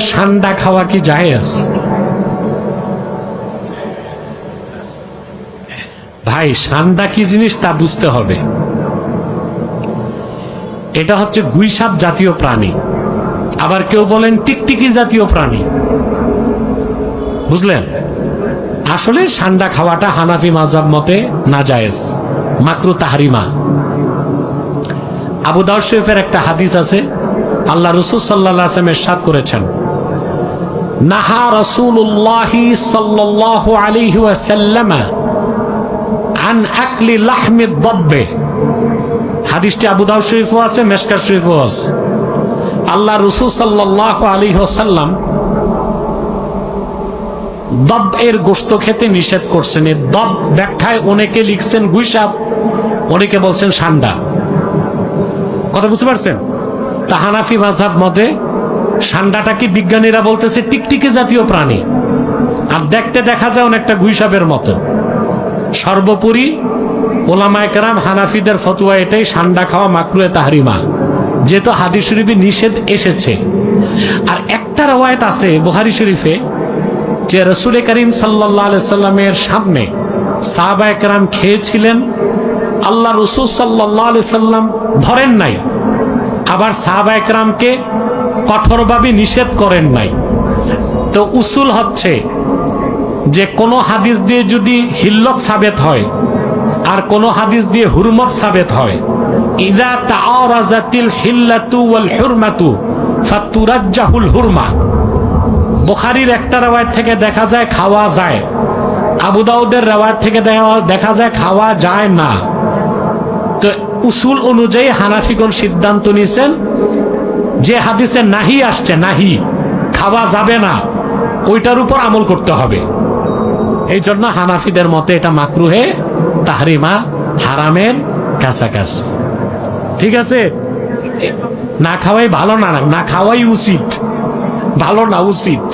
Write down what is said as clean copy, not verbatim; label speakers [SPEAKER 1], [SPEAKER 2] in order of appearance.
[SPEAKER 1] ঠান্ডা খাওয়া কি জায়েজ? ভাই ঠান্ডা কি জিনিস তা বুঝতে হবে। এটা হচ্ছে গুইসাপ জাতীয় প্রাণী, আবার কেউ বলেন টিকটিকি জাতীয় প্রাণী, বুঝলেন? আসলে ঠান্ডা খাওয়াটা হানাফি মাযহাব মতে নাজায়েজ, মাকরু তাহরিমা। আবু দাউদ শরীফের একটা হাদিস আছে, আল্লাহ রাসূল সাল্লাল্লাহু আলাইহি ওয়াসাল্লাম ইরশাদ করেছেন, নাহা রাসূলুল্লাহ সাল্লাল্লাহু আলাইহি ওয়াসাল্লাম আন আকলি লাহমি দাব্বে। হাদিসটি আবু দাউদ শরীফও আছে, মিশকাত শরীফও আছে। আল্লাহ রাসূল সাল্লাল্লাহু আলাইহি ওয়াসাল্লাম দব এর গোশত খেতে নিষেধ করছেন। এই দব ব্যাখ্যায় অনেকে লিখছেন গুইসাপ, অনেকে বলছেন ষান্ডা। কথা বুঝতে পারছেন? তা হানাফি মাযহাব মতে ষান্ডাটাকে বিজ্ঞানীরা বলতেছে টিকটিকি জাতীয় প্রাণী, আর দেখতে দেখা যায় অনেকটা গুইসাপের মতো। সর্বোপরি ওলামায়ে কেরাম হানাফিদের ফতোয়া এটাই, ষান্ডা খাওয়া মাকরুহে তাহরিমা, যেহেতু হাদিস শরীফে নিষেধ এসেছে। আর একটা রওয়ায়াত আছে বুখারী শরীফে যে রাসূল করিম সাল্লাল্লাহু আলাইহি সাল্লামের সামনে সাহাবায়ে কেরাম খেয়েছিলেন, আল্লাহ রাসূল সাল্লাল্লাহু আলাইহি সাল্লাম ধরেন নাই, আবার সাহাবায়ে কেরামকে কঠোরভাবে নিষেধ করেন নাই। তো উসুল হচ্ছে যে কোনো হাদিস দিয়ে যদি হিল্লত সাবেত হয় আর কোনো হাদিস দিয়ে হুরমত সাবেত হয়, ইযা তাআরাযাতিল হিল্লাতু ওয়াল হুরমাতু ফাতুরাজ্জাহুল হুরমা। বুখারীর একটা রওয়ায়াত থেকে দেখা যায় খাওয়া যায়, আবু দাউদের রওয়ায়াত থেকে দেখা যায় খাওয়া যায় না। তো উসুল অনুযায়ী হানাফিগণ সিদ্ধান্ত নিয়েছেন যে হাদিসে নাহি আসছে, নাহি খাওয়া যাবে না, ওইটার উপর আমল করতে হবে। এই জন্য হানাফিদের মতে এটা মাকরুহে তাহরিমা, হারামের কাছাকাছি। ঠিক আছে? না খাওয়াই ভালো না, না খাওয়াই উচিত, ভালো না উচিত।